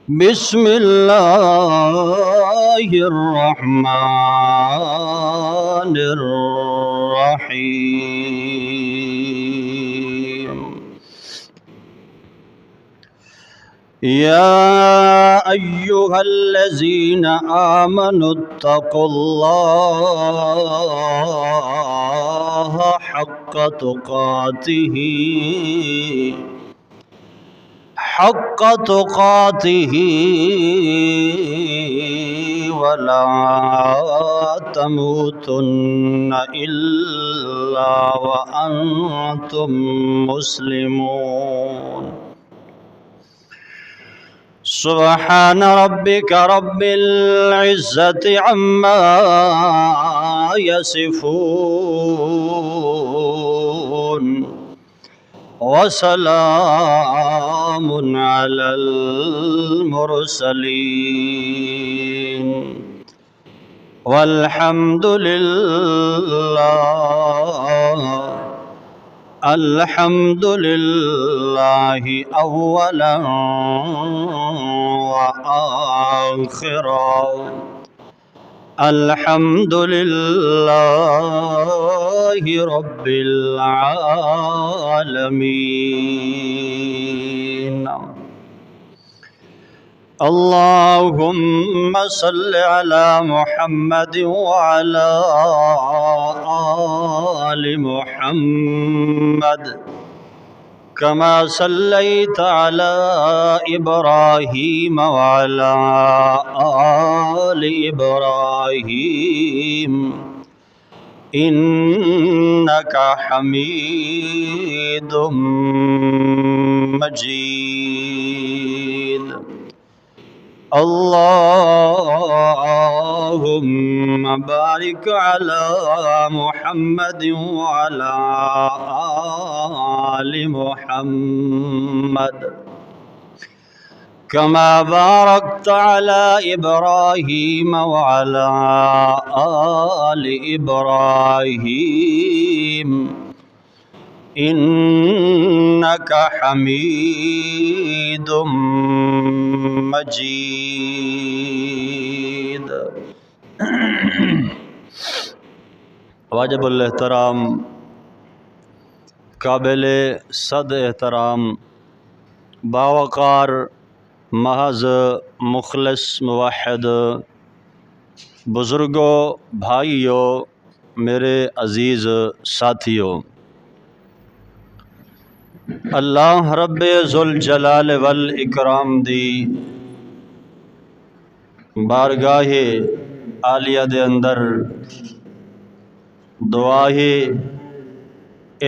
بسم الله الرحمن الرحيم. يا أيها الذين آمنوا اتقوا الله حق تقاته ولا تموتن إلا وأنتم مسلمون. سبحان ربك رب العزة عما يصفون وسلام على المرسلين والحمد لله أولا وآخرا. الحمد لله رب العالمين. اللهم صل على محمد وعلى آل محمد كما صليت على إبراهيم وعلى آل إبراهيم إنك حميد مجيد. اللهم بارك على محمد وعلى آل محمد كما باركت على إبراهيم وعلى آل إبراهيم إنك حميد مجيد. واجب الاحترام، قابل صد احترام، باوقار، محض مخلص موحد بزرگوں، بھائیوں، میرے عزیز ساتھیوں، اللہ رب ذوالجلال والاکرام دی بارگاہ عالیہ دے اندر دعا ہے،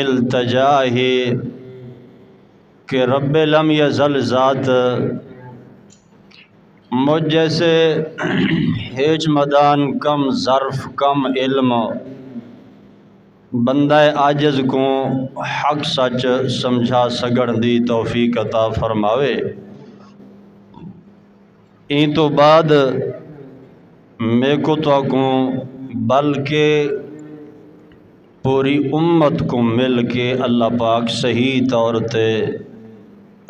التجا ہے کہ رب لم یزل ذات مجھ جیسے ہیج مدان کم ظرف کم علم بندہ عاجز کو حق سچ سمجھا سگڑ دی توفیق عطا فرماوے. این تو بعد میں کو تو کو بلکہ پوری امت کو مل کے اللہ پاک صحیح طور تے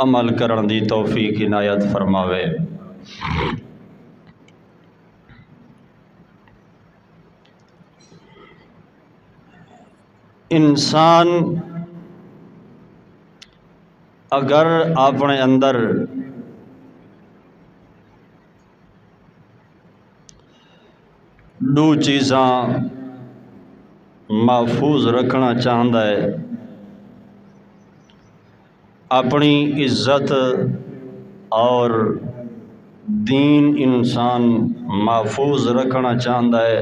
عمل کرن دی توفیق عنایت فرماوے. انسان اگر اپنے اندر دو چیزاں محفوظ رکھنا چاہتا ہے، اپنی عزت اور دین انسان محفوظ رکھنا چاہتا ہے،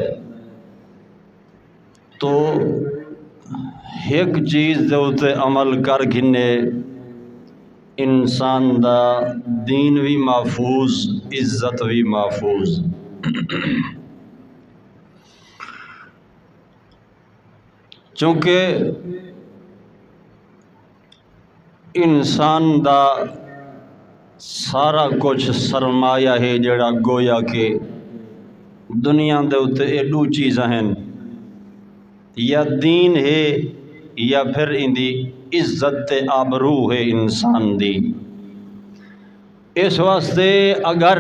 تو ایک چیز دے اتے عمل کر گھنے انسان دا دین بھی محفوظ، عزت بھی محفوظ. چونکہ انسان دا سارا کچھ سرمایہ ہے جڑا گویا کہ دنیا دے اتے یہ دو چیزاں ہیں، یا دین ہے یا پھر اندی عزت آبرو ہے انسان دی. اس واسطے اگر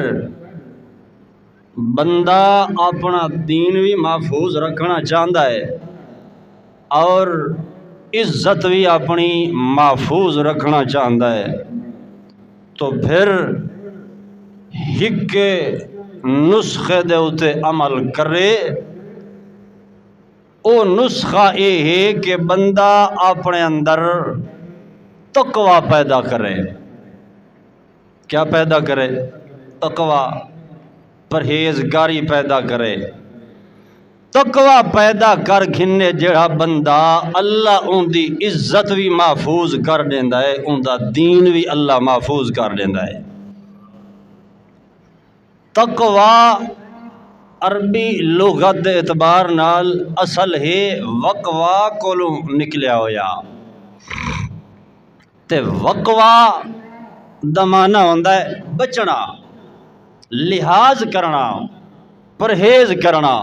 بندہ اپنا دین بھی محفوظ رکھنا چاہتا ہے اور عزت بھی اپنی محفوظ رکھنا چاہتا ہے تو پھر ایک نسخے دے اتے عمل کرے۔ او نسخہ یہ ہے کہ بندہ اپنے اندر تقوی پیدا کرے۔ کیا پیدا کرے؟ تقوی، پرہیزگاری پیدا کرے۔ تقوی پیدا کر گھنے جڑا بندہ اللہ ان دی عزت بھی محفوظ کر دیندا ہے، ان دا دین بھی اللہ محفوظ کر دیندا ہے۔ تقوی عربی لغت دے اعتبار نال اصل ہے وقوا کولوں نکلیا ہویا، تے وقوا دا معنی ہوندا ہے بچنا، لحاظ کرنا، پرہیز کرنا۔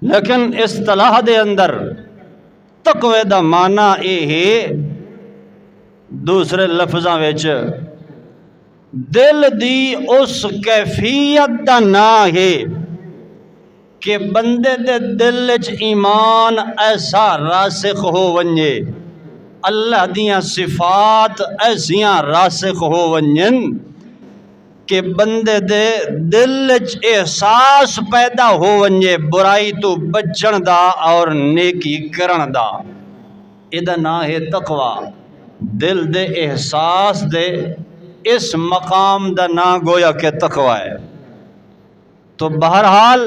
لیکن اصطلاح دے اندر تقوی دا معنی یہ ہے دوسرے لفظاں وچ دل دی اس کیفیت دا نا ہے کہ بندے دے دل وچ ایمان ایسا راسخ ہو ونجے، اللہ دیاں صفات ایسیاں راسخ ہو ونجن کہ بندے دے دل وچ احساس پیدا ہو ونجے برائی تو بچن دا اور نیکی کرن دا۔ ایدہ نا ہے تقوی، دل دے احساس دے اس مقام دا نا گویا کہ تقوی ہے۔ تو بہرحال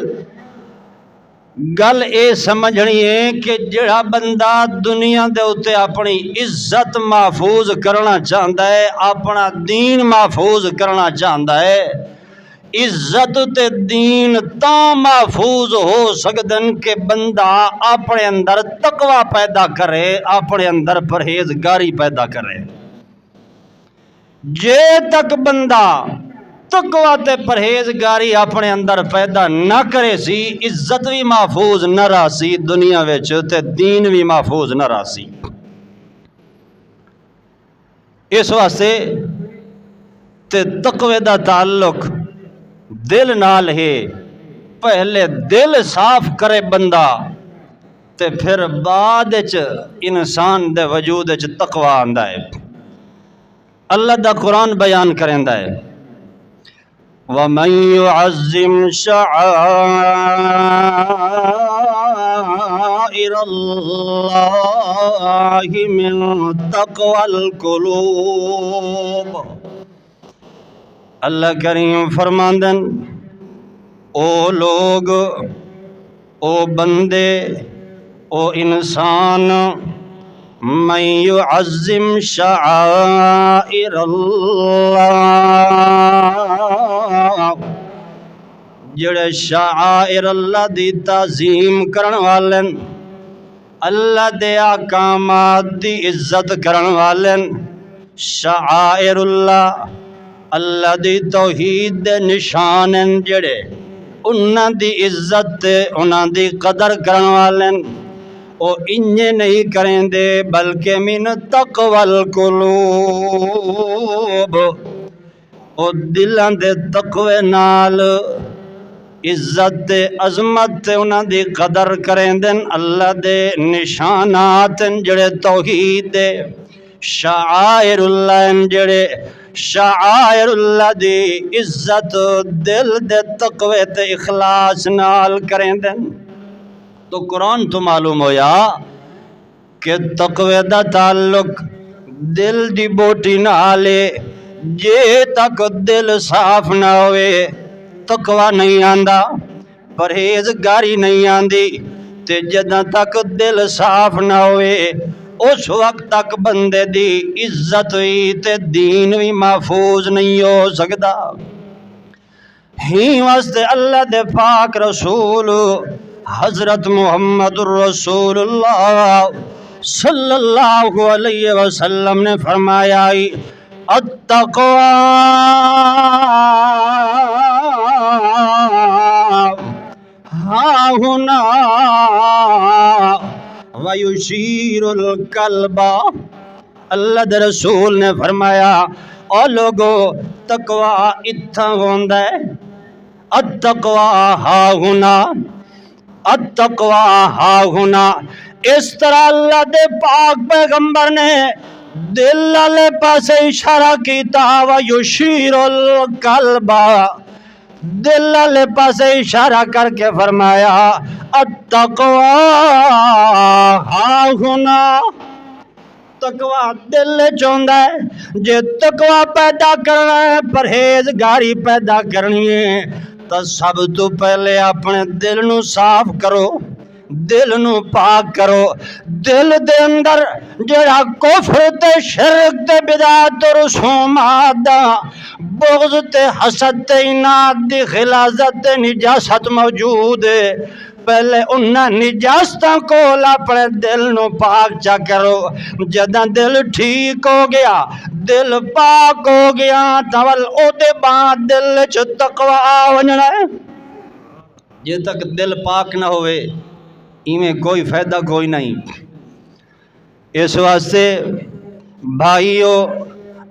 گل اے سمجھنی ہے کہ جڑا بندہ دنیا دے اتے اپنی عزت محفوظ کرنا چاہتا ہے، اپنا دین محفوظ کرنا چاہتا ہے، عزت تے دین تاں محفوظ ہو سکدن کہ بندہ اپنے اندر تقوی پیدا کرے، اپنے اندر پرہیزگاری پیدا کرے۔ جے تک بندہ تقوی تے پرہیزگاری اپنے اندر پیدا نہ کرے سی، عزت بھی محفوظ نہ رہ سی دنیا وچ تے دین بھی محفوظ نہ رہ سی۔ اس واسطے تے تقوی دا تعلق دل نال ہے، پہلے دل صاف کرے بندہ تے پھر بعد وچ انسان دے وجود وچ تقوی آندا ہے۔ اللہ دا قرآن بیان کریندا ہے وَمَن يُعَظِّمْ شَعَائِرَ اللَّهِ مِن تَقْوَى الْقُلُوبِ۔ اللہ کریم فرماندن او لوگ، او بندے، او انسان، من يعظم شعائر اللہ، جڑے شعائر اللہ دی تعظیم کرن والن، اللہ دے احکامات دی عزت کرن والن، شعائر اللہ اللہ دی توحید دے نشان جڑے انہاں دی عزت تے انہاں دی قدر کرن والن، او انجے نہیں کریں دے بلکہ من تقوی القلوب، او دلان دے تقوی نال عزت دے عظمت تے انہاں دی قدر کریں دن، اللہ دے نشانات جڑے توحید دے، شعائر اللہ جڑے شعائر اللہ دی عزت دل دے تقوی تے اخلاص نال کریں دن۔ تو قرآن تو معلوم ہویا کہ تقوی دا تعلق دل دی بوٹی نالے، جے تک دل صاف نہ ہوئے تقوی نہیں آندا، پرہیزگاری نہیں آندی، تے جداں تک دل صاف نہ ہوئے اس وقت تک بندے دی عزت ہوئی تے دین بھی محفوظ نہیں ہو سکتا۔ ہی واسطے اللہ دے پاک رسول حضرت محمد الرسول اللہ صلی اللہ علیہ وسلم نے فرمایا التقوی ہاہنا ویشیر القلب۔ اللہ دے رسول نے فرمایا او لوگو تقوی اتھا ہوندا ہے، التقوی ہا ہونا، التقوی ہا ہونا۔ اس طرح اللہ دے پاک پیغمبر نے دل والے پاسے اشارہ کیتا، وَيُشِيرُ الْقَلْبَ، دل والے پاسے اشارہ کر کے فرمایا التقوی ہا ہونا، تقوی دل چاہتا ہے۔ جے تقوی پیدا کرنا ہے، پرہیزگاری پیدا کرنی ہے، تو سب تو پہلے اپنے دل نو صاف کرو، دل نو پاک کرو۔ دل دے اندر جڑا کفر تے شرک تے بدعت تے رسومات دا، بغض تے حسد تے اناد دی خلاصت تے نجاست موجود ہے، پہلے انہاں نجاستاں کول اپنے دل نو پاک چا کرو۔ جداں دل ٹھیک ہو گیا، دل پاک ہو گیا، تول او دے بعد دل وچ تقوی آ ونجنا ہے۔ جے تک دل پاک نہ ہوئے ایویں کوئی فائدہ کوئی نہیں۔ اس واسطے بھائیو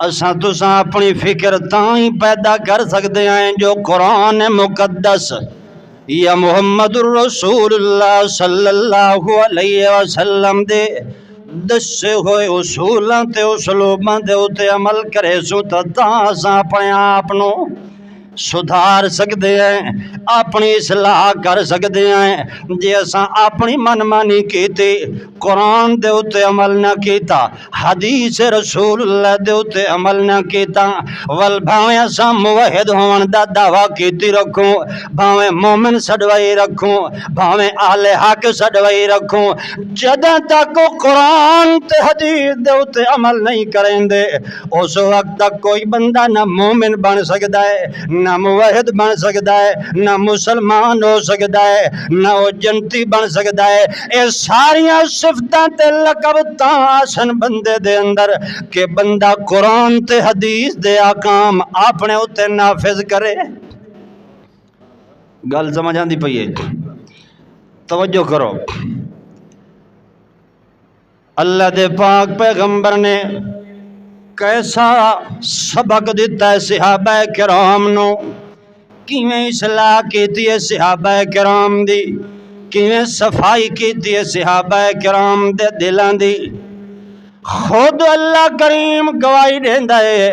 اساں تساں اپنی فکر تاں ہی پیدا کر سکتے ہیں جو قرآن مقدس یا محمد الرسول اللہ صلی اللہ علیہ وسلم دے دسے ہوئے اصولاں تے اسلوباں دے اتے عمل کرے سو تاں اساں اپنے آپ نو سدھار سکتے ہیں، اپنی اصلاح کر سکتے ہیں۔ جے اساں اپنی من مانی کیتی، قرآن دے اتے عمل نہ کیتا، حدیث رسول اللہ دے اتے عمل نہ کیتا، ول بھاویں اساں موحد ہون دا دعویٰ کیتی رکھوں، بھاویں مومن سڈوائی رکھوں، بھاویں اہل حق سڈوائی رکھوں، جداں تک قرآن تے حدیث دے اتے عمل نہیں کریں دے، اس وقت تک کوئی بندہ نہ مومن بن سکتا ہے، نہ موحد بن سکتا ہے، نہ مسلمان ہو سکتا ہے، نہ وہ جنتی بن سکتا ہے۔ اے ساریاں صفتاں تے لقب تاں آسن بندے دے اندر کہ بندہ قرآن تے حدیث دے احکام اپنے اتے نافذ کرے۔ گل سمجھ آندی پئی ہے؟ توجہ کرو۔ اللہ دے پاک پیغمبر نے کیسا سبق دیتا ہے صحابہ کرام نو، کیویں اصلاح کیتی ہے صحابہ کرام دی، کیویں صفائی کیتی ہے صحابہ کرام دے دلان دی۔ خود اللہ کریم گواہی دیندا ہے،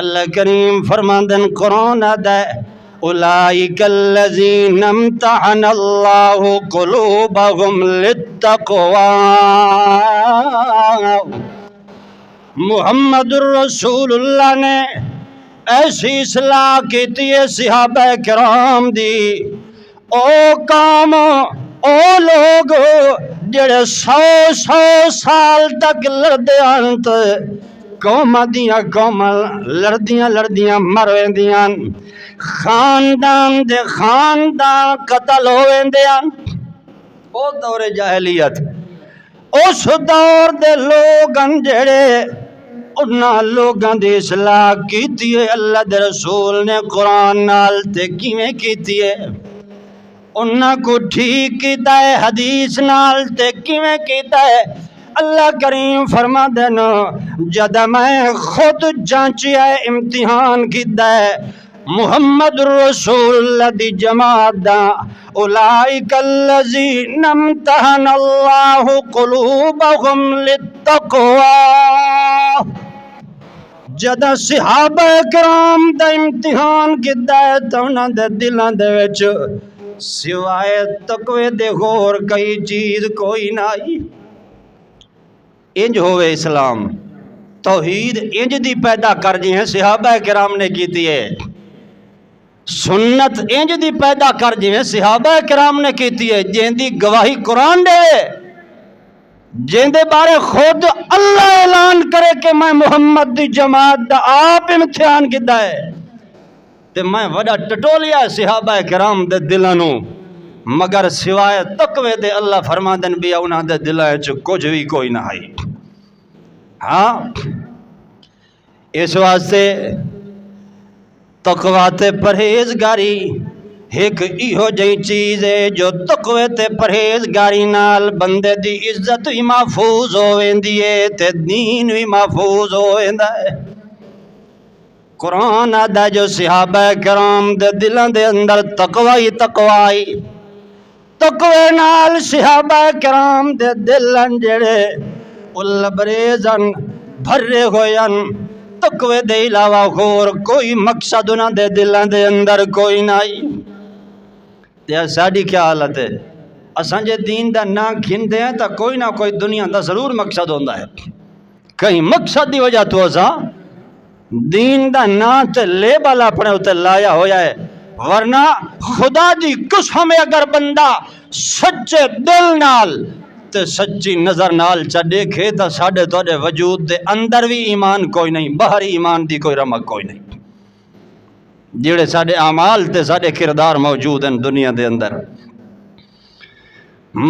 اللہ کریم فرماندن قرآن آدا ہے اولئک الذین امتحن اللہ قلوبہم للتقوی۔ محمد الرسول اللہ نے ایسی اصلاح کیتی ہے صحابہ کرام دی، او قوم او لوگ جڑے 100 سال تک لڑدے آن تے قوماں دیاں قوماں لڑدیاں مر ویندیاں، خاندان دے خاندان قتل ہو ویندیاں۔ او دور جاہلیت، اس دور دے لوگاں جڑے انہاں لوگاں دی اصلاح کیتی ہے اللہ دے رسول نے قرآن نال تے کیویں کیتی ہے، انہاں کو ٹھیک کیتا ہے حدیث نال تے کیویں کیتا ہے۔ اللہ کریم فرما دینا جد میں خود جانچیا ہے امتحان کیتا ہے محمد رسول اللہ دی جماعت دا، اولئک الذین امتحن اللہ قلوبہم للتقوی۔ جدہ صحابہ کرام دا امتحان کیتا ہے تو انہاں دے دلاں دے وچ سوائے تقوی دے غور کئی چیز کوئی نہ آئی۔ انج ہوئے اسلام، توحید انج دی پیدا کر جی ہیں صحابہ کرام نے کیتی ہے، سنت انج دی پیدا کر جی ہیں صحابہ کرام نے کیتی ہے، جن دی گواہی قرآن دے، جن دے بارے خود اللہ اعلان کرے کہ میں محمد دی جماعت دا آپ امتحان کیتا ہے تے میں وڈا ٹٹولیا صحابہ کرام دے دلانوں، مگر سوائے تقوی دے اللہ فرما دن بھی انہاں دے دلائے چ کچھ بھی کوئی نہ آئی۔ ہاں اس واسطے تقوی تے پرہیزگاری ایک ایہو جئی چیز ہے جو تقوی تے پرہیزگاری نال بندے دی عزت بھی محفوظ ہو ویندی ہے تے دین بھی محفوظ ہو ویندا ہے۔ قرآن آدھا جو صحابہ کرام دے دلان دے اندر تقوی تقوی نال صحابہ کرام دے دلان جڑے البریزن بھرے ہوئن تقوی دے علاوہ خور کوئی مقصد انہاں دے دلان دے اندر کوئی نہیں۔ تے ساڑی کیا حالت ہے؟ اساں جے دین دا نا کھندے ہیں تا کوئی نہ کوئی دنیا دا ضرور مقصد ہوندہ ہے، کہیں مقصد دی وجہ تو اساں دین دا نا تے لیبل اپنے ہوتے لایا ہویا ہے، ورنہ خدا دی قسم اگر بندہ سچے دل نال تے سچی نظر نال چا دیکھے تا ساڑھے توڑے وجود دے اندر بھی ایمان کوئی نہیں، باہری ایمان دی کوئی رمک کوئی نہیں، جیڑے ساڑھے اعمال تے ساڑھے کردار موجود ہیں دنیا دے اندر۔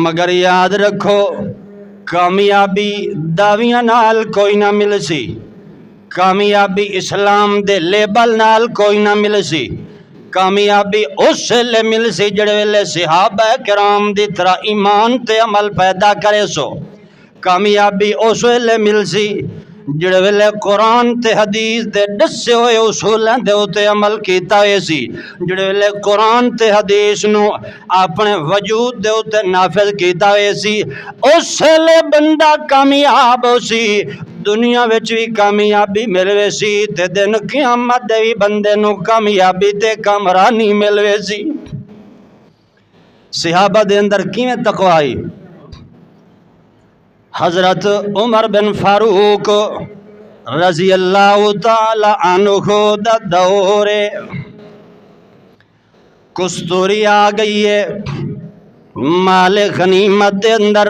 مگر یاد رکھو کامیابی دعویاں نال کوئی نہ مل سی، کامیابی اسلام دے لیبل نال کوئی نہ مل سی، کامیابی اس لئے مل سی جڑے ویلے صحابہ کرام دی طرح ایمان تے عمل پیدا کرے سو، کامیابی اس لئے مل سی جڑے ویلے قرآن تے حدیث دے دسے ہوئے اصولیں دے ہوتے عمل کیتا ہوئے سی، جڑے ویلے قرآن تے حدیث نو اپنے وجود دے ہوتے نافذ کیتا ہوئے سی، اس لئے بندہ کامیاب ہو سی، دنیا وچ بھی کامیابی ملوے سی تے دن قیامت دے بھی بندے نو کامیابی تے کامرانی ملوے سی۔ صحابہ دے اندر کیویں تقوی آئی؟ حضرت عمر بن فاروق رضی اللہ تعالی عنہ دا دور کستوری آ گئی ہے، مال غنیمت دے اندر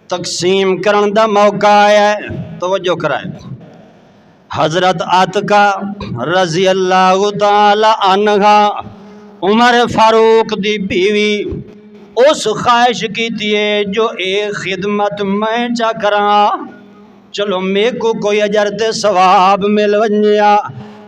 تقسیم کرن دا موقع آیا ہے، توجہ کرائے۔ حضرت عاتقہ رضی اللہ تعالی عنہ عمر فاروق دی بیوی اس خواہش کی تیے جو ایک خدمت میں چا کراں، چلو میں کو کوئی اجر تے ثواب مل ونجیا،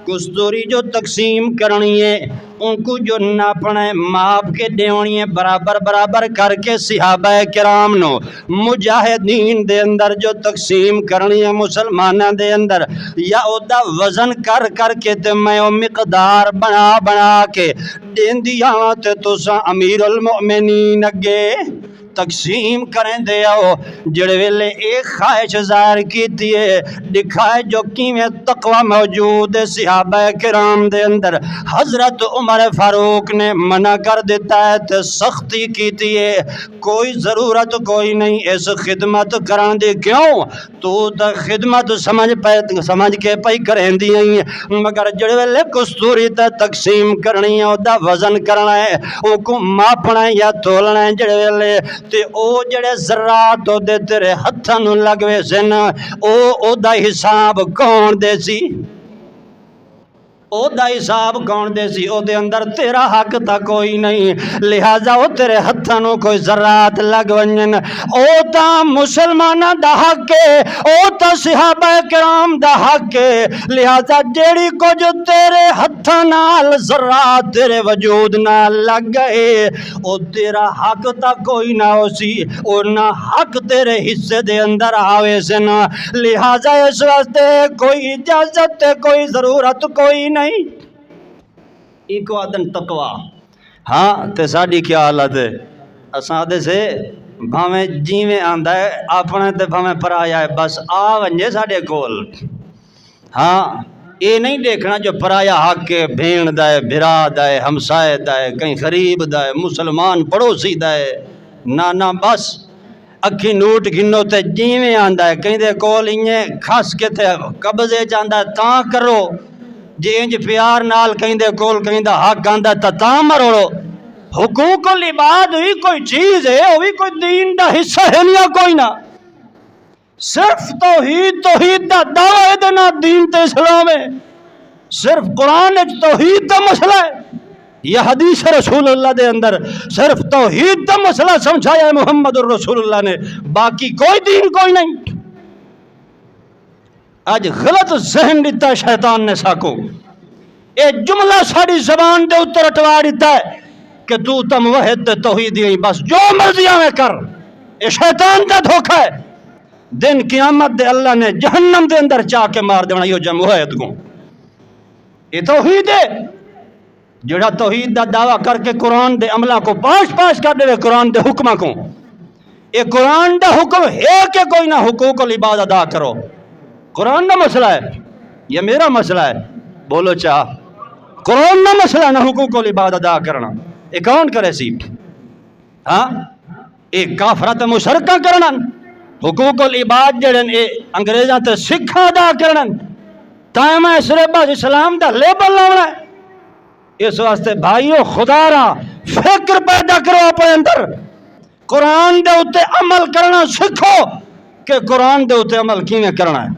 کستوری جو تقسیم کرنی ہے ان کو جو ناپنے ماپ کے دیونی ہے برابر کر کے صحابہ کرام نو مجاہدین دے اندر جو تقسیم کرنی ہے مسلمانہ دے اندر، یا او دا وزن کر کے تے میں او مقدار بنا کے دین دیا تے تو سا امیر المؤمنین اگے تقسیم کریں دے آؤ، جڑے ویلے ایک خواہش ظاہر کی دیئے دکھائے جو کیویں تقوی موجود ہے صحابہ کرام دے اندر، حضرت عمر فاروق نے منع کر دیتا ہے تے سختی کی دیئے، کوئی ضرورت کوئی نہیں اس خدمت کران دی، کیوں تو تا خدمت سمجھ کے پئی کریں دی ہیں، مگر جڑے ویلے کستوری تا تقسیم کرنی ہے دا وزن کرنا ہے، او کو ماپنا ہے یا تولنا ہے، جڑے ویلے تے او جڑے ذرات دے تیرے ہتھاں نوں لگوے سن او دا حساب کون دے سی؟ او دا حساب کون دے سی؟ او دے اندر تیرا حق تا کوئی نہیں، لہذا او تیرے ہتھانوں کوئی ذرات لگ ونجن، او تا مسلمانہ دا حق ہے، او تا صحابہ کرام دا حق ہے، لہذا جیڑی کو جو تیرے ہتھاں نال ذرات تیرے وجود نال لگ گئے او تیرا حق تا کوئی نہ ہو سی، او نہ حق تیرے حصے دے اندر آوے سے نہ، لہذا اس واسطے کوئی اجازت کوئی ضرورت کوئی نہیں، ایک وعدن تقوی۔ ہاں تے ساڑی کیا حالت ہے؟ اساں دے سے بھامیں جیویں آندہ ہے اپنے تے بھامیں پر آیا ہے، بس آ ونجے ساڑے کول۔ ہاں یہ نہیں دیکھنا جو پرایا حق کے بھین دائے بھرا دائے ہمسائے دائے کہیں غریب دائے مسلمان پڑوسی دائے، نہ بس اکھی نوٹ گنو تے جیویں آندہ ہے، کہیں دے کول انہیں کھس کے تھے قبضے جاندہ ہے تاں کرو، جی انج پیار نال کہیں دے کول کہیں دا حق آندہ ہے تاں مرو، حقوق العباد ہوئی کوئی چیز ہے، ہوئی کوئی دین دا حصہ ہے نہیں کوئی نہ، صرف توحید دا دعوی دینا دین تے اسلام ہے، صرف قرآن توحید دا مسئلہ ہے، یہ حدیث رسول اللہ دے اندر صرف توحید دا مسئلہ سمجھایا ہے محمد الرسول اللہ نے، باقی کوئی دین کوئی نہیں۔ آج غلط ذہن دیتا ہے شیطان نے ساکو، اے جملہ ساڑی زبان دے اتر اٹوا دیتا ہے کہ تو تا موحد توحید ہی بس جو مرضیاں میں کر، اے شیطان دا دھوکہ ہے، دن قیامت دے اللہ نے جہنم دے اندر چاہ کے مار دینا یہ جو موحد کو، یہ توحید ہے جڑا توحید دا دعویٰ کر کے قرآن دے عملہ کو پاش کر دے قرآن دے حکمہ کو. یہ قرآن دا حکم ہے کہ کوئی نہ حقوق العباد ادا کرو. قرآن دا مسئلہ ہے، یہ میرا مسئلہ ہے، بولو چاہ. قرآن دا مسئلہ ہے نہ حقوق العباد ادا کرنا. یہ کون کرے سی؟ ہاں یہ کافرات مشرکہ کرنا. حقوق العباد جڑن اے انگریزاں تے سکھا ادا کرنا. تائیں میں سلیبس اسلام دا لیبل لاؤنا ہے. اس واسطے بھائیو خدا را فکر پیدا کرو اپنے اندر. قرآن دے اتے عمل کرنا سکھو کہ قرآن دے اتے عمل کیویں کرنا ہے.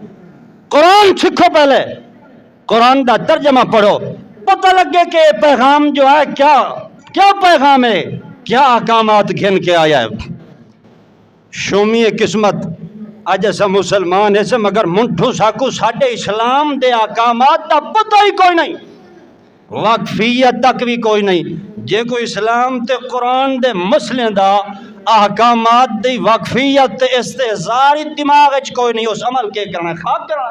قرآن سکھو، پہلے قرآن دا ترجمہ پڑھو، پتہ لگے کہ پیغام جو ہے کیا پیغام ہے، کیا احکامات گھن کے آیا ہے. شومی قسمت اج ایسا مسلمان ایسے مگر منٹھو ساکو ساڈے اسلام دے احکامات دا پتہ ہی کوئی نہیں، واقفیت تک بھی کوئی نہیں. جے کوئی اسلام تے قرآن دے مسئلے دا احکامات دی واقفیت تے استحضاری دماغ اچ کوئی نہیں، اس عمل کے کرنا خواب کرنا.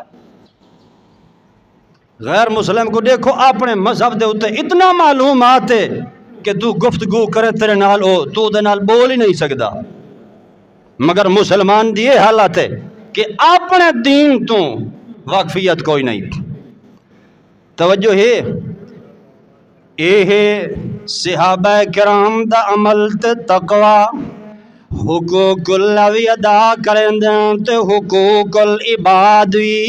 غیر مسلم کو دیکھو اپنے مذہب دے اتے اتنا معلومات ہے کہ تو گفتگو کرے تیرے نال تو دے نال بول ہی نہیں سکتا. مگر مسلمان دی یہ حالت ہے کہ اپنے دین تو واقفیت کوئی نہیں. توجہ ہے یہ صحابہ کرام دا عمل تے تقوی حقوق اللہ بھی ادا کریں دیں تے حقوق العباد بھی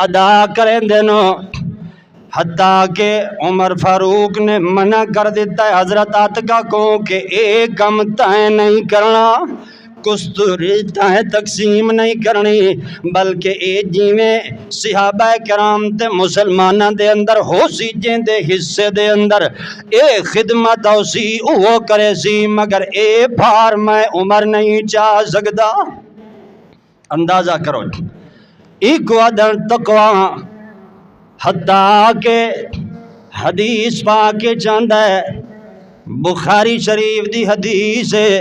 ادا کریں دینا. حتیٰ کہ عمر فاروق نے منع کر دیتا ہے حضرت عاتقہ کو کہ ایک کم تائیں نہیں کرنا، کستوری تائیں تقسیم نہیں کرنی، بلکہ اے جیویں صحابہ کرام تے مسلمانہ دے اندر ہو سی جیں دے حصے دے اندر اے خدمت ہو سی وہ کرے سی، مگر اے بھار میں عمر نہیں چاہ سکتا. اندازہ کرو ایک وعدن تقوی. حتیٰ کہ حدیث پاک چاندہ ہے، بخاری شریف دی حدیث ہے،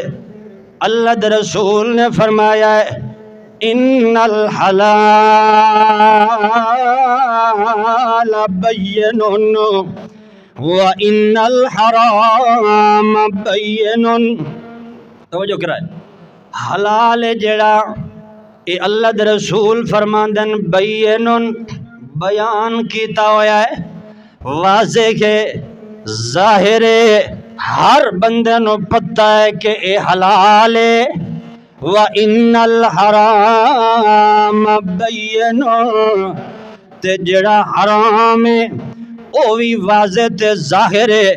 اللہ دے رسول نے فرمایا ہے ان الحلال بین وان الحرام بین. توجہ کرائے حلال جڑا اے اللہ دے رسول فرماندن بین بیان کیتا ہویا ہے، واضح ہے، ظاہر ہے، ہر بندے نو پتہ ہے کہ اے حلال ہے. وَإِنَّ الْحَرَامَ بَيِّنٌ تے جڑا حرام ہے او بھی واضح تے ظاہر ہے،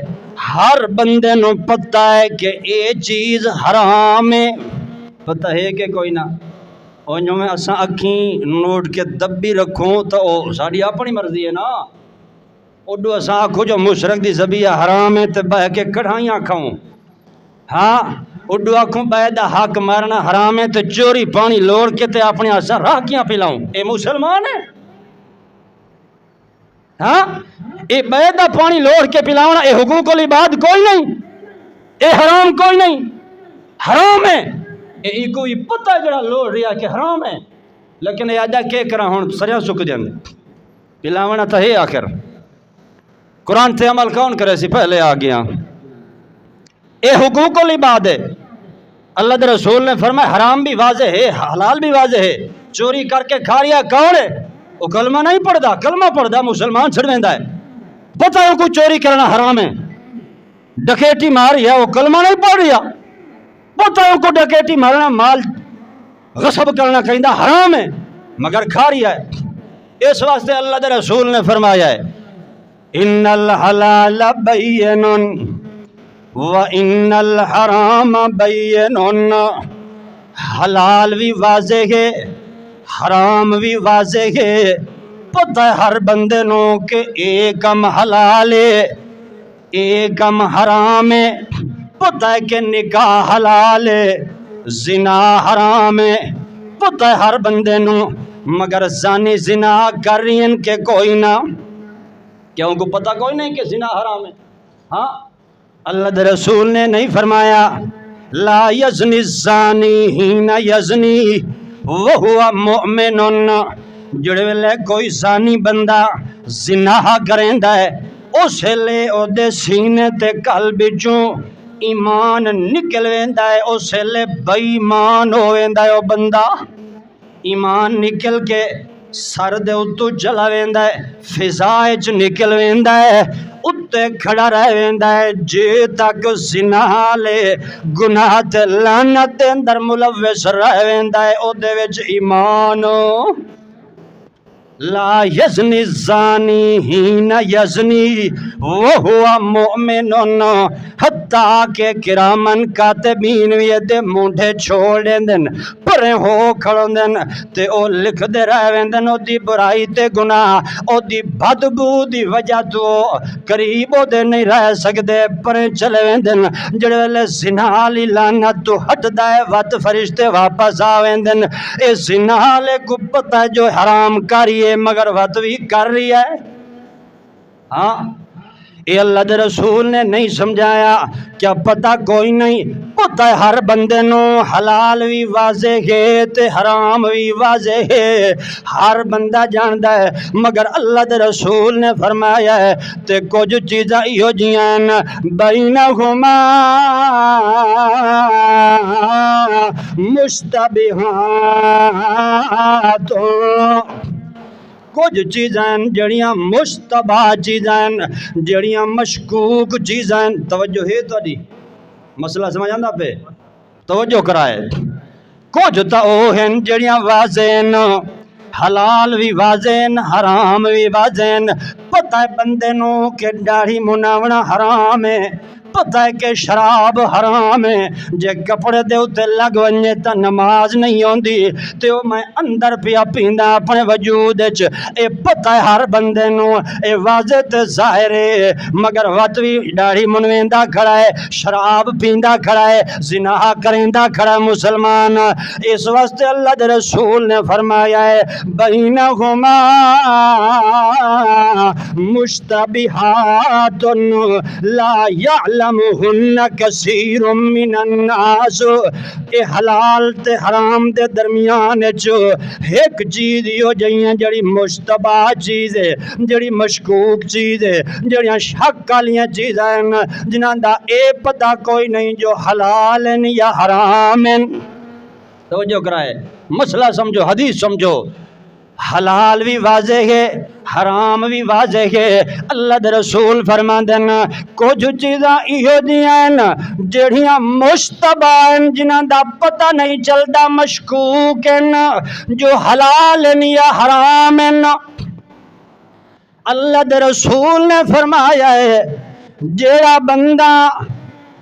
ہر بندے نو پتہ ہے کہ اے چیز حرام ہے. پتہ ہے کہ کوئی نہ اور جو میں اساں اکھیں نوٹ کے دبی رکھوں تو او ساڑی اپنی مرضی ہے نا. اڈو اساں آکھو جو مشرک دی ذبیحہ حرام ہے تے بہ کے کڑھائیاں کھاؤں. ہاں اڈو آکھوں بہ دا حق مارنا حرام ہے تے چوری پانی لوڑ کے تے اپنے اساں راکیاں پلاؤں. اے مسلمان ہے؟ ہاں اے بہ دا پانی لوڑ کے پلاؤنا اے حقوق العباد کوئی نہیں، اے حرام کوئی نہیں، حرام ہے. اے کوئی پتہ جڑا لوڑ رہا کہ حرام ہے، لیکن اے ادا کے کرا ہون سریاں سک دیں پلاونا تو ہے. آخر قرآن تے عمل کون کرے سی؟ پہلے آ گیا. اے حقوق العباد ہے. اللہ دے رسول نے فرمایا حرام بھی واضح ہے، حلال بھی واضح ہے. چوری کر کے کھا رہا کون ہے؟ وہ کلمہ نہیں پڑھدا، کلمہ پڑھدا مسلمان چھڑ ویندا ہے. پتہ ہے کو چوری کرنا حرام ہے، ڈکیٹی ماری ہے وہ کلمہ نہیں پڑھ رہا. پتہ ہے کو ڈکیٹی مارنا مال غصب کرنا کہندا حرام ہے مگر کھا رہا ہے. اس واسطے اللہ دے رسول نے فرمایا ہے ان الحلال بین وان الحرام بین. حلال بھی واضح ہے، حرام بھی واضح ہے. پتہ ہے ہر بندے نو کہ ایک کم حلال ہے ایک کم حرام ہے. پتہ ہے کہ نکاح حلال ہے زنا حرام ہے. پتہ ہے ہر بندے نو، مگر زانی زنا کر رہی ہیں کہ کوئی نہ، کیا ان کو پتہ کوئی نہیں کہ زنا حرام ہے؟ ہاں اللہ دے رسول نے نہیں فرمایا لا یزنی الزانی حین یزنی وہو مؤمن. جڑے ویلے کوئی زانی بندہ زنا کریندا ہے اس ویلے او دے سینے تے قلب وچوں ایمان نکل ویندا ہے، اس ویلے بے ایمان ہو ویندا ہے او بندہ، ایمان نکل کے سر دے اتوں چلا ویندا ہے، فضا وچ نکل ویندا ہے، اتے کھڑا رہ ویندا ہے جے تک زنا لے گناہ تے لعنت دے اندر ملوث رہ ویندا ہے او دے وچ ایمان لا یزنی الزانی حین یزنی وہو مؤمن حتیٰ کہ کرامن کاتبین وی دے مونڈے چھوڑ دین پرے ہو کھڑوں دین تے او لکھ دے رہ ویندن او دی برائی تے گناہ او دی بدبو دی وجہ تو قریب او دے نہیں رہ سکدے پرے چلے ویندن جڑے ویلے زنا لی لعنت تو ہٹ دائے وقت فرشتے واپس آ ویندن اے زنا لے کو پتہ جو حرام کاری مگر وقت بھی کر رہی ہے، ہاں یہ اللہ دے رسول نے نہیں سمجھایا کیا پتہ کوئی نہیں، پتہ ہر بندے نو حلال بھی واضح ہے تے حرام بھی واضح ہے، ہر بندہ جاندا ہے مگر اللہ دے رسول نے فرمایا ہے تے کچھ چیزاں ایہو جیاں بینہما مشتبہات، کچھ چیزاں جڑیاں مشتبہ چیزاں جڑیاں مشکوک چیزاں، توجہ ہے تہاڈی مسئلہ سمجھ آندا پے توجہ کرائے، کچھ تا او ہیں جڑیاں واضح حلال بھی واضح حرام بھی واضح، پتہ ہے بندے نو کہ داڑھی مناونا حرام ہے، پتہ ہے کہ شراب حرام ہے، جے کپڑے دے اتے لگ ونجے تا نماز نہیں ہوندی تے او میں اندر پیا پیندا اپنے وجود وچ، اے پتہ ہے ہر بندے نو اے واضح تے ظاہر ہے مگر وقت بھی داڑھی منویندا کھڑا ہے، شراب پیندا کھڑا ہے، زنا کریندا کھڑا ہے مسلمان، اس واسطے اللہ دے رسول نے فرمایا ہے بینہما مشتبہات لا یعلمہن کثیر من الناس، اے حلال تے حرام دے درمیان ایک چیز ہو جائیں جڑی مشتبہ چیز ہے، جڑی مشکوک چیز ہے، جڑیاں شک والیاں چیزاں جنہاں دا اے پتہ کوئی نہیں جو حلال ہیں یا حرام ہیں، توجہ کرائے مسئلہ سمجھو حدیث سمجھو، حلال بھی واضح ہے حرام بھی واضح ہے، اللہ دے رسول فرماندے ہیں کچھ چیزاں ایہو جیاں جڑیاں مشتبہ ہیں جنہاں دا پتہ نہیں چلدا مشکوک ہیں جو حلال ہیں یا حرام ہیں، اللہ دے رسول نے فرمایا ہے جیڑا بندہ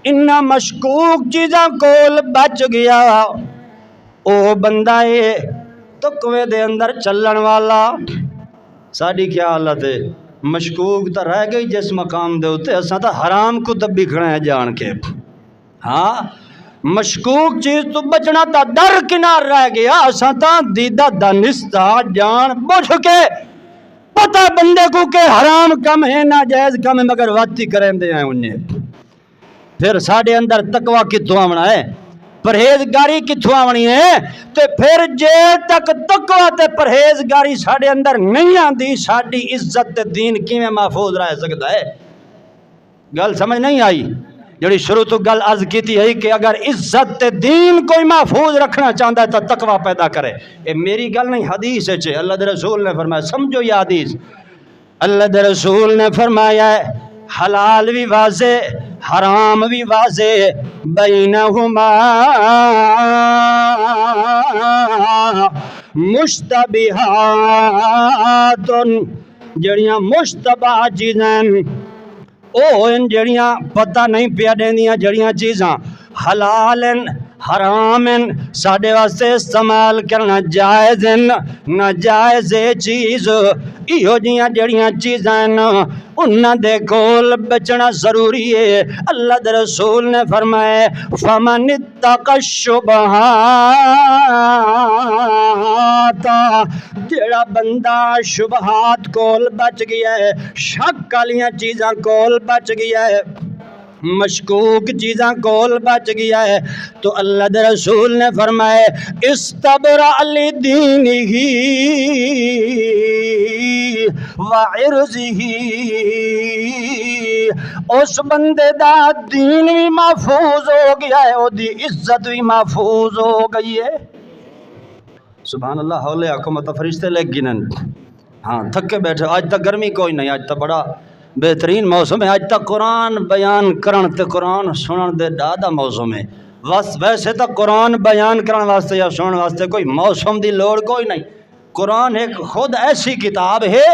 انہاں مشکوک چیزاں کول بچ گیا او بندہ ہے تقوی دے اندر چلن والا، ساڈی کیا حالت ہے مشکوک تا رہ گئی جس مقام دے ہوتے اساں تا حرام کو تبی کھڑے ہیں جان کے، ہاں مشکوک چیز تو بچنا تا در کنار رہ گیا، اساں تا دیدہ دانستہ جان بوجھ کے پتہ بندے کو کہ حرام کم ہے ناجائز کم ہے مگر واتی کریں دے ہیں انہیں، پھر ساڑھے اندر تقوی کتوں آمنا ہے، پرہیزگاری کتوں آونی ہے، تے پھر جے تک تقوی تے پرہیزگاری ساڑھے اندر نہیں آندی ساڑھی عزت دین کیویں محفوظ رہ سکتا ہے، گل سمجھ نہیں آئی، جڑی شروع تو گل عرض کیتی ہے کہ اگر عزت دین کوئی محفوظ رکھنا چاہتا ہے تو تقوی پیدا کرے، اے میری گل نہیں حدیث ہے، اللہ دے رسول نے فرمایا، سمجھو یہ حدیث، اللہ دے رسول نے فرمایا ہے حلال بھی واضح حرام بھی واضح بینہما مشتبہات، جڑیاں مشتبہ چیزاں او ہیں جڑیاں پتہ نہیں پیا دیندیاں، جڑیاں چیزاں حلال ہیں حرام ہیں ساڈے واسطے استعمال کرنا جائز ہیں ناجائز چیز ایہو جیاں جڑیاں چیزاں انہاں دے کول بچنا ضروری ہے، اللہ دے رسول نے فرمایا فمن اتقى الشبہات، جڑا بندہ شبہات کول بچ گیا ہے، شک والیاں چیزاں کول بچ گیا ہے، مشکوک چیزاں کول بچ گیا ہے تو اللہ دے رسول نے فرمایا استبرأ لدینہ وعرضہ، اس بندے دا دین بھی محفوظ ہو گیا ہے، او دی عزت بھی محفوظ ہو گئی ہے۔ سبحان اللہ، ہولے حکومت فرشتے لے گنن، ہاں تھکے بیٹھے، آج تک گرمی کوئی نہیں، آج تک بڑا بہترین موسم ہے، آج تک قرآن بیان کرن تے قرآن سنن دے ڈاڈا موسم ہے۔ ویسے تو قرآن بیان کرن واسطے یا سنن واسطے کوئی موسم دی لوڑ کوئی نہیں۔ قرآن ایک خود ایسی کتاب ہے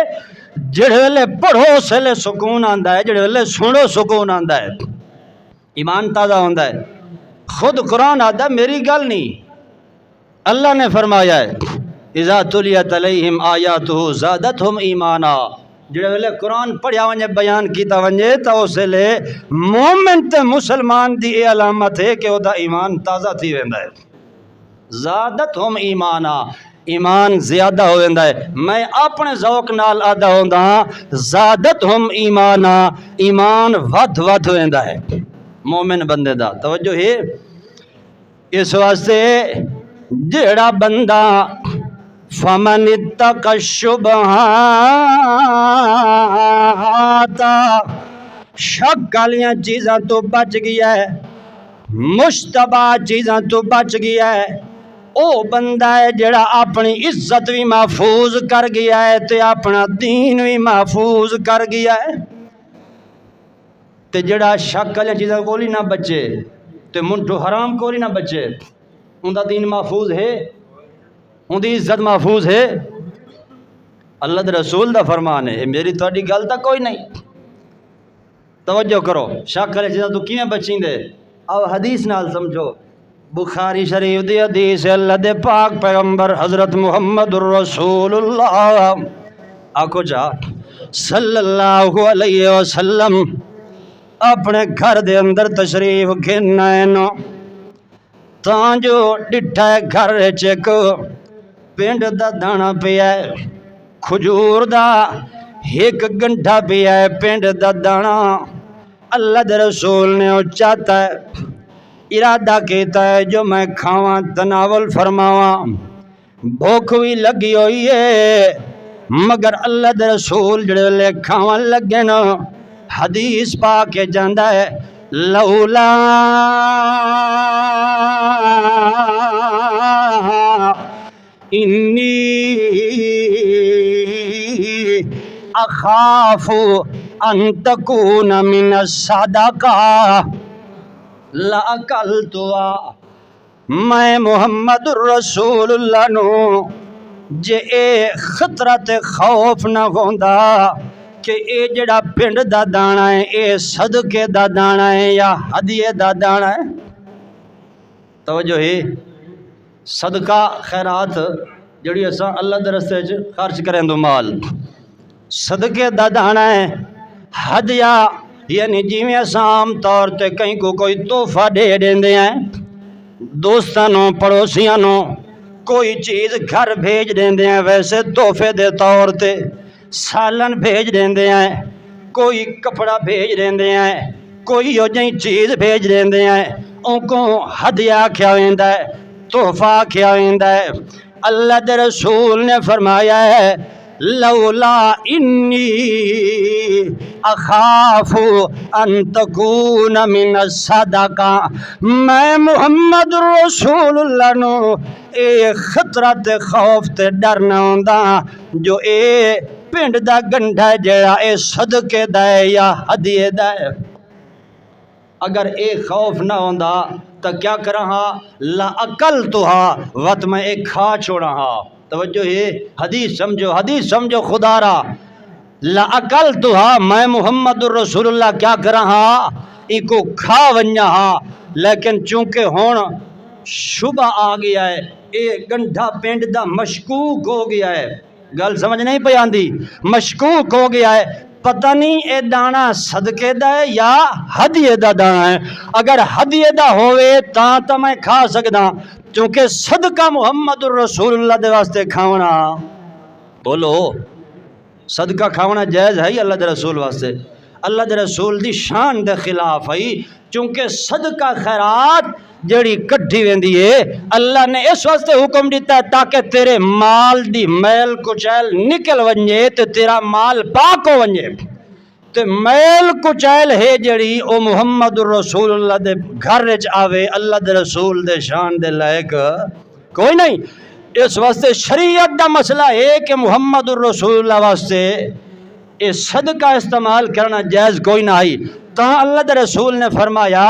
جڑے ویلے پڑھو اس ویلے سکون آندا ہے، جڑے ویلے سنو سکون آندا ہے، ایمان تازہ ہوندا ہے۔ خود قرآن آتا ہے، میری گل نہیں، اللہ نے فرمایا ہے اذا تلیت علیہم آیاتہ زادتہم ایمانا، جڑے ویلے قرآن پڑھیا ونجے بیان کیتا ونجے تو اس ویلے مومن تے مسلمان دی اے علامت ہے کہ او دا ایمان تازہ تھی ویندا ہے۔ زادتہم ایمانا، ایمان زیادہ ہو ویندا ہے۔ میں اپنے ذوق نال آدا ہوندا ہاں زادتہم ایمانا، ایمان ود ود ویندا ہے مومن بندے دا۔ توجہ ہے اس واسطے جیڑا بندہ فمن اتق الشبہات، شک والیاں چیزاں تو بچ گیا ہے، مشتبہ چیزاں تو بچ گیا ہے، او بندہ ہے جڑا اپنی عزت بھی محفوظ کر گیا ہے تے اپنا دین بھی محفوظ کر گیا ہے۔ تے جڑا شک والیاں چیزاں کولی نہ بچے تے منٹو حرام کولی نہ بچے، ان دا دین محفوظ ہے، ان دی عزت محفوظ ہے۔ اللہ دے رسول دا فرمان ہے، میری تہاڈی گل تک کوئی نہیں۔ توجہ کرو، شک والے چیزاں تو کیویں بچیں دے؟ آؤ حدیث نال سمجھو، بخاری شریف دی حدیث ہے، اللہ دے پاک پیغمبر حضرت محمد الرسول اللہ آکھو جا صلی اللہ علیہ وسلم اپنے گھر دے اندر تشریف گھنائے نو، تاں جو ڈٹھا ہے گھر چک پنڈ دا دانا پیا ہے، کھجور دا ایک گنٹھا پیا ہے، پنڈ دا دانا۔ اللہ دے رسول نے او چاہتا ہے، ارادہ کیتا ہے جو میں کھاواں تناول فرماواں، بھوک بھی لگی ہوئی ہے، مگر اللہ دے رسول جڑے لے کھاواں لگے نا، حدیث پا کے جاندا ہے لولا انی اخاف ان تکون من الصدقہ لأکلتها، میں محمد الرسول اللہ نو جے اے خطرہ تے خوف نہ ہوندا کہ اے جڑا پنڈ دا دانا ہے اے صدقے دا دانا ہے یا ہدیے دا دانا ہے۔ توجہ ہے، صدقہ خیرات جڑی اساں اللہ دے رستے وچ خرچ کریں دو مال، صدقے دا دانا ہے۔ ہدیہ یعنی جیویں اساں عام طور تے کہیں کو کوئی تحفہ دے دیندے ہیں، دوستانوں پڑوسیانوں کوئی چیز گھر بھیج دیندے ہیں، ویسے تحفے دے طور تے سالن بھیج دیندے ہیں، کوئی کپڑا بھیج دیندے ہیں، کوئی ہو جائیں چیز بھیج دیندے ہیں، ان کو ہدیہ آکھیا ویندا ہے، تحفہ آکھیا ویندا ہے۔ اللہ دے رسول نے فرمایا ہے لولا انی اخاف ان تکون من الصدقہ، میں محمد رسول اللہ نو اے خطرہ تے خوف تے ڈر نہ ہوندا جو اے پنڈ دا گنڈھا جڑا اے صدقے دا ہے یا ہدیے دا ہے۔ اگر اے خوف نہ ہوندا تو کیا کرا ہاں لأکلتها، وقت میں ایک کھا چھوڑا ہاں۔ توجہ ہے، حدیث سمجھو خدا را، لأکلتها میں محمد الرسول اللہ کیا کرا ہاں ایک کھا ونجا ہاں، لیکن چونکہ ہون شبہ آ گیا ہے، اے گنڈھا پنڈ دا مشکوک ہو گیا ہے، گل سمجھ نہیں پہ آندی، مشکوک ہو گیا ہے، پتہ نہیں اے دانا صدقے دا ہے یا ہدیے دا دانا ہے۔ اگر ہدیے دا ہوئے تو میں کھا سکدا، چونکہ صدقہ محمد الرسول اللہ دے واسطے کھاونا، بولو صدقہ کھاونا جائز ہے ہی اللہ دے رسول واسطے۔ اللہ دے رسول دی شان دے خلاف آئی، چونکہ صدقہ خیرات جڑی کٹھی ویندی ہے اللہ نے اس واسطے حکم دیتا ہے تاکہ تیرے مال دی میل کچیل نکل ونجے تے تیرا مال پاک ہو ونجے۔ تے میل کچیل ہے جڑی او محمد الرسول اللہ دے گھر وچ آوے، اللہ دے رسول دے شان دے لائق کوئی نہیں۔ اس واسطے شریعت دا مسئلہ ہے کہ محمد الرسول اللہ واسطے اے صدقہ استعمال کرنا جائز کوئی نہ آئی۔ تاں اللہ دے رسول نے فرمایا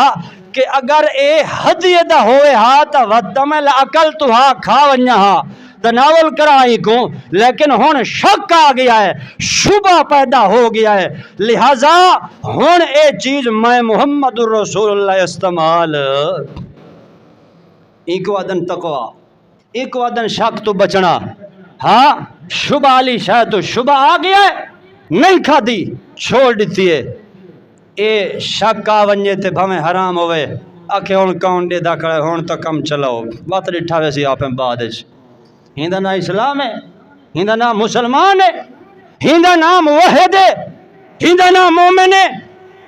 کہ اگر اے ہدیہ دا ہوئے ہاں تا وَتَّمَلْ عقل تو ہاں کھا ونجا ہاں تناول کرائی کو، لیکن ہون شک آ گیا ہے، شبہ پیدا ہو گیا ہے، لہذا ہون اے چیز میں محمد الرسول اللہ استعمال ایک وعدن تقوی، ایک وعدن شک تو بچنا۔ ہاں شبہ علی شاید تو شبہ آ گیا ہے، نہیں کھا دی چھوڑ دیتی ہے، اے شک آ ونجے تے بھمیں حرام ہوئے آکھے ہون کون دے دا کھڑے ہون تو کم چلاؤ بات ڈٹھا ویسی آپ ہیں بعد اچھ۔ ہندہ نام اسلام ہے، ہندہ نام مسلمان ہے، ہندہ نام موحد ہے، ہندہ نام مومن ہے،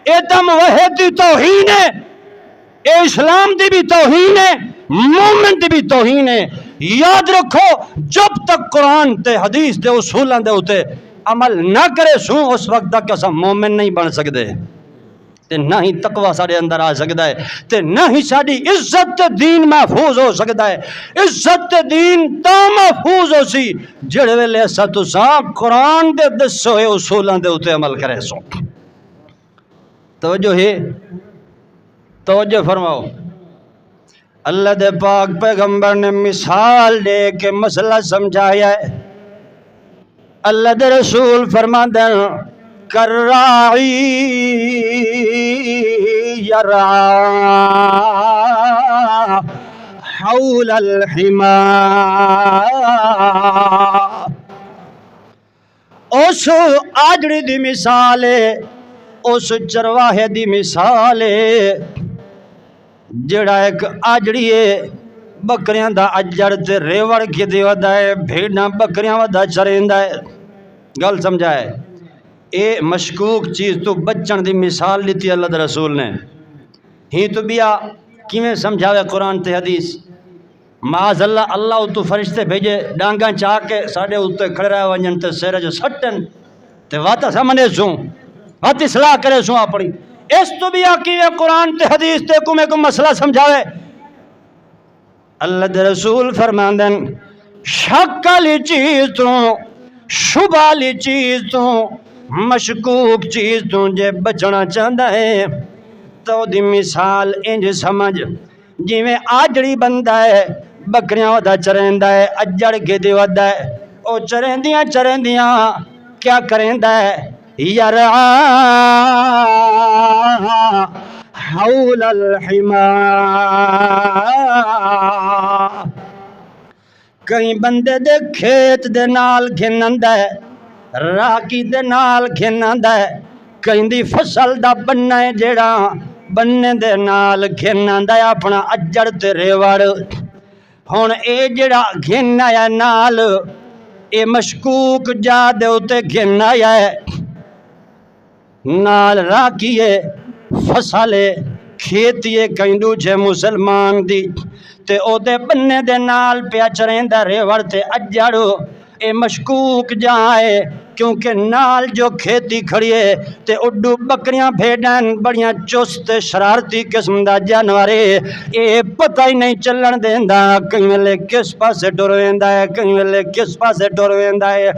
اے تا موحد دی توہین ہے، اے اسلام دی بھی توہین ہے، مومن دی بھی توہین ہے۔ یاد رکھو جب تک قرآن تے حدیث دے اصولان دے ہوتے عمل نہ کرے سوں اس وقت تک اسا مومن نہیں بن سکتے، تے نہ ہی تقوی سارے اندر آ سکتا ہے، تے نہ ہی ساری عزت دین محفوظ ہو سکتا ہے۔ عزت دین تا محفوظ ہو سی جڑے ویلے اسا تساں قرآن دے دسے ہوئے اصولان دے ہوتے عمل کرے سو۔ توجہ ہے، توجہ فرماؤ۔ اللہ دے پاک پیغمبر نے مثال دے کے مسئلہ سمجھایا ہے۔ اللہ دے رسول فرماتے ہیں کراعی یرعا حول الحما، اس آجڑی دی مثال ہے، اس چرواہے دی مثال ہے جڑا ایک آجڑی ہے بکریاں دا اجڑ تے ریوڑ کی دی ودا ہے، بھیڑاں بکریاں ودا چریندا ہے۔ گل سمجھائے اے مشکوک چیز تو بچن دی مثال لیتی اللہ دے رسول نے، ہی تو بیا کیویں سمجھاوے قرآن تے حدیث۔ معاذ اللہ اللہ تو فرشتے بھیجے ڈانگاں چاہ کے ساڑھے اُتے کھڑے رہے ونجن تے سیرے جو سٹن تے واتا سمنے سوں وات اصلاح کرے سوں اپنی۔ اس تو بیا کیویں قرآن تے حدیث تے کو مسئلہ سمجھاوے۔ اللہ دے رسول فرماندن شک والی چیز تو، شبہ والی چیز تو، مشکوک چیز تو جے بچنا چاہتا ہے تو دی مثال انج سمجھ جی میں آجڑی بندہ ہے بکریاں ودا چریندا ہے، اجڑ کے دی ودا ہے، او چریندیاں چریندیاں کیا کریندا ہے یرعا حول الحما، کہیں بندے دے کھیت دے نال گھنندا ہے، راکی دے نال گھنندا ہے، کہیں دی فصل دا بننا ہے جیڑا بننے دے نال گھنندا ہے اپنا اجڑ تے ریوڑ۔ ہن اے جیڑا گھننا ہے نال اے مشکوک جا دے اتے گھننا ہے، نال راکی ہے، فصل ہے، کھیتی ہے کہیں دوجھے مسلمان دی تے او دے بننے دے نال پیا چریندا ریوڑ تے اجڑ، اے مشکوک جائے کیونکہ نال جو کھیتی کھڑی ہے تے اڈو بکریاں بھیڑاں بڑیاں چست شرارتی قسم دا جانور ہے، اے پتہ ہی نہیں چلن دیندا کہیں ویلے کس پاسے ٹر ویندا ہے، کہیں ویلے کس پاسے ٹر ویندا ہے۔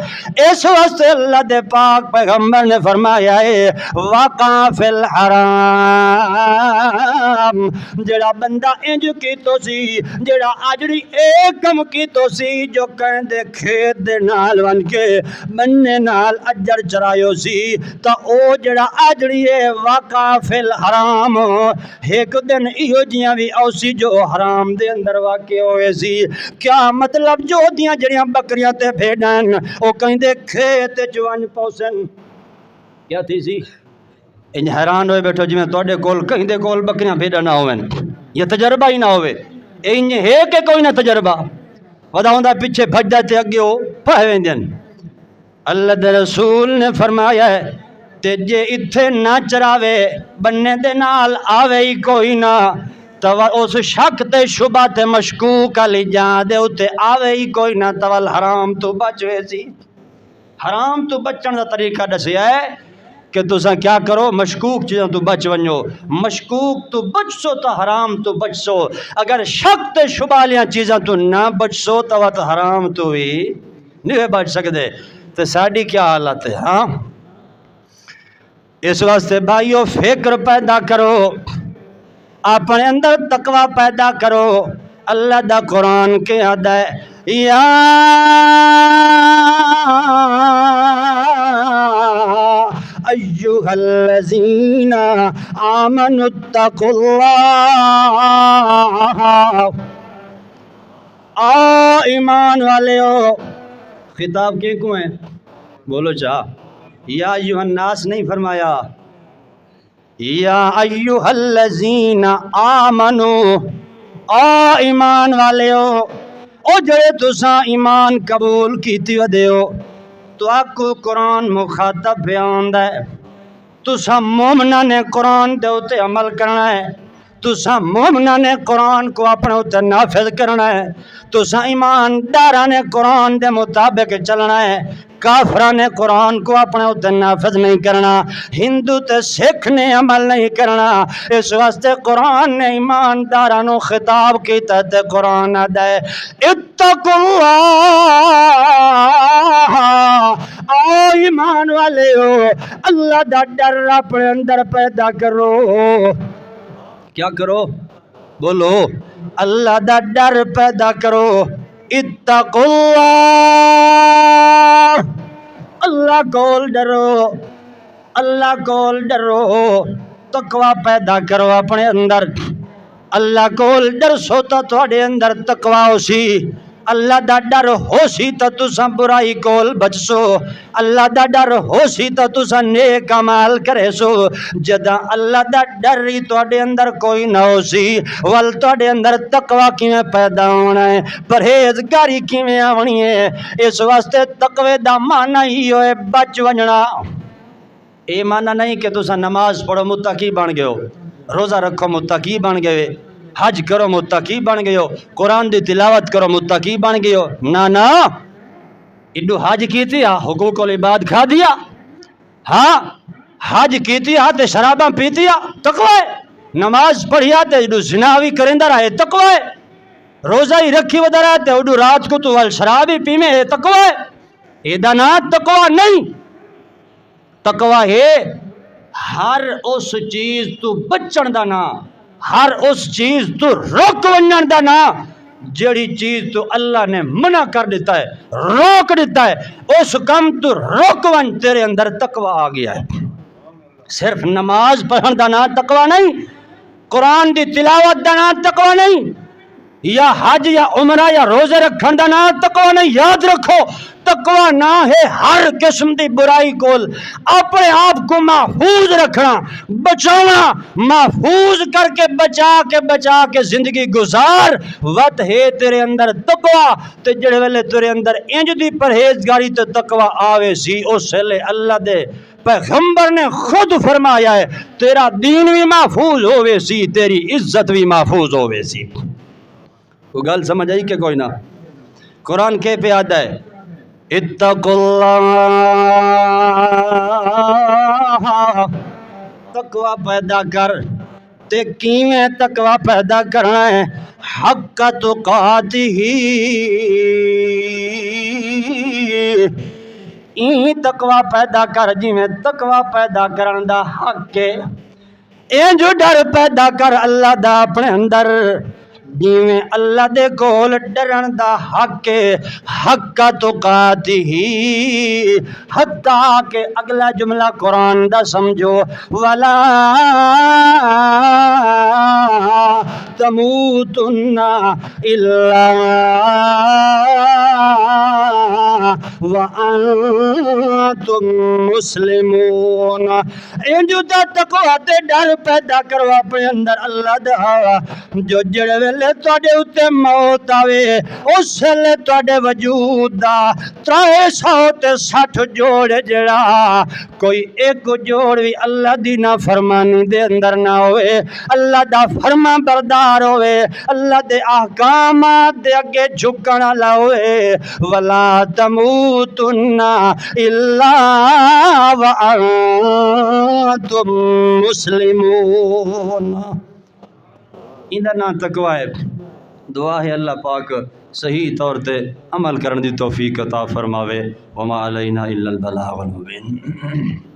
اس واسطے اللہ دے پاک پیغمبر نے فرمایا ہے وقع فی الحرام، جڑا بندہ انج کیتو سی، جڑا آجڑی ایک کم کیتو سی جو کہیں دے کھیت دے نال ون کے بننے نال اجڑ چرایو سی تا او جڑا آجڑی ہے واقع فی الحرام، ایک دن ایہو جیاں بھی اوسی جو حرام دے اندر واقع ہوئے سی۔ کیا مطلب جو دیاں جڑیاں بکریاں تے بھیڑاں او کہیں دے کھیت جوان پوسن کیا تھی سی انج حیران ہوئے بیٹھو جی میں توڑے کول کہیں دے کول بکریاں بھیڑاں نہ ہوئے، یہ تجربہ ہی نہ ہوئے، انج ہے کہ کوئی نہ تجربہ ودا ہوندہ پیچھے بھج جاتے اگے ہو پہویں دن۔ اللہ دے رسول نے فرمایا ہے تے جے اتھے نہ چراوے بننے دے نال آوے ہی کوئی نہ تو اس شک تے شبہ تے مشکوک علی جان دے اتے آوے ہی کوئی نہ تو حرام تو بچوے سی. حرام تو بچن دا طریقہ دسیا ہے کہ تساں کیا کرو مشکوک چیزاں تو بچ ونجو. مشکوک تو بچ سو تو حرام تو بچ سو. اگر شک تے شبہ لیاں چیزاں تو نہ بچ سو تو حرام تو ہی نہیں بچ سکتے. تو ساڑی کیا حالت ہے؟ ہاں اس واسطے بھائیو فکر پیدا کرو, اپنے اندر تقوی پیدا کرو. اللہ دا قرآن کے آدھا ہے یا ایھا الذین آمنوا اتقوا اللہ. ایمان والے ہو. خطاب کے کو ہیں بولو چاہ. یا ایھا الناس نہیں فرمایا, یا ایھا الذین آمنوا, ایمان والے ہو. او جڑے تساں ایمان قبول کیتی ودے ہو تو آکو قرآن مخاطب بیان ہے. تساں مومنہ نے قرآن دے اتے عمل کرنا ہے. تساں مومنہ نے قرآن کو اپنے اتے نافذ کرنا ہے. تساں ایماندارہ نے قرآن دے مطابق چلنا ہے. کافران نے قرآن کو اپنے اتے نافذ نہیں کرنا. ہندو تے سکھ نے عمل نہیں کرنا. اس واسطے قرآن نے ایماندارانو خطاب کیتا تے قرآن آدھا ہے اتقوا اللہ. ایمان والے ہو اللہ دا ڈر اپنے اندر پیدا کرو. کیا کرو بولو, اللہ دا ڈر پیدا کرو. اتقوا اللہ, اللہ کول ڈرو, اللہ کول ڈرو. تقوی پیدا کرو اپنے اندر. اللہ کول ڈر سو تو تھوڑے اندر تقوی ہو سی. اللہ دا ڈر ہو سی تو تساں برائی کول بچ سو. اللہ دا ڈر ہو سی تو تساں نیک عمل کرے سو. جداں اللہ دا ڈر ہی تواڈے اندر کوئی نہ ہو سی ول تواڈے اندر تقوی کیویں پیدا ہونا ہے, پرہیزگاری کیویں آونی ہے. اس واسطے تقوی دا معنی ہی ہوئے بچ ونجنا. اے معنی نہیں کہ تساں نماز پڑھو متقی بن گئے ہو, روزہ رکھو متقی بن گئے, حج کرو متقی بن گئے ہو, قرآن دی تلاوت کرو متقی بن گئے ہو. نا نا ایڈو حج کیتی حقوق العباد کھا دیا, ہاں حج کیتی تے شراباں پیتی تقوی. نماز پڑھی تے ایڈو زنا بھی کریندا رہے تقوی. روزہ ہی رکھی ودا رہے تے ایڈو رات کو تو شراب ہی پیویں ہے تقوی. ایدا نا تقوی نہیں. تقوی ہے ہر اس چیز تو بچن دا نا, ہر اس چیز تو روک ونجن دا نا جڑی چیز تو اللہ نے منع کر دیتا ہے, روک دیتا ہے, اس کم تو روک ون. تیرے اندر تقوی آ گیا ہے. صرف نماز پڑھن دا نا تقوی نہیں, قرآن دی تلاوت دا نا تقوی نہیں, یا حج یا عمرہ یا روزے رکھن دا نا تقوی نہیں. یاد رکھو تقوی نہ ہے ہر قسم دی برائی کول اپنے آپ کو محفوظ رکھنا, بچانا, محفوظ کر کے بچا کے زندگی گزار. وقت ہے تیرے اندر تقوی تے جڑے ویلے تیرے اندر انج دی پرہیزگاری تے تقوی آوے سی اس ویلے اللہ دے پیغمبر نے خود فرمایا ہے تیرا دین بھی محفوظ ہوئے سی, تیری عزت بھی محفوظ ہوئے سی. وہ گل سمجھ آئی کہ کوئی نہ؟ قرآن کے پہ آتا ہے اتقوا اللہ. تقوی پیدا کر تے کیویں تقوی پیدا کرنا ہے؟ حق تقاتہ, این تقوی پیدا کر جویں تقوی پیدا کرن دا حق ہے. این جو ڈر پیدا کر اللہ دا اپنے اندر جویں اللہ دے کول ڈرن دا حق ہے. حق تقاتہ, حتیٰ کہ اگلا جملہ قرآن دا سمجھو ولا تموتن الا وانتم مسلمون۔ انجو دا تقوی تے ڈر پیدا کرو اپنے اندر اللہ دا، جو جڑے ویلے تواڈے اتے موت آوے اس ویلے تواڈے وجود دا 360 جوڑ جڑا کوئی ایک جوڑ بھی اللہ دی نافرمانی دے اندر نہ ہوئے، اللہ دا فرما بردار ہوئے، اللہ دے احکامات دے اگے جھکن والا ہوئے۔ ولا تموتن الا وانتم مسلمون۔ ایندا نام تقوی ہے۔ دعا ہے اللہ پاک صحیح طور تے عمل کرن دی توفیق عطا فرماوے۔ وما علینا الا البلاغ المبین۔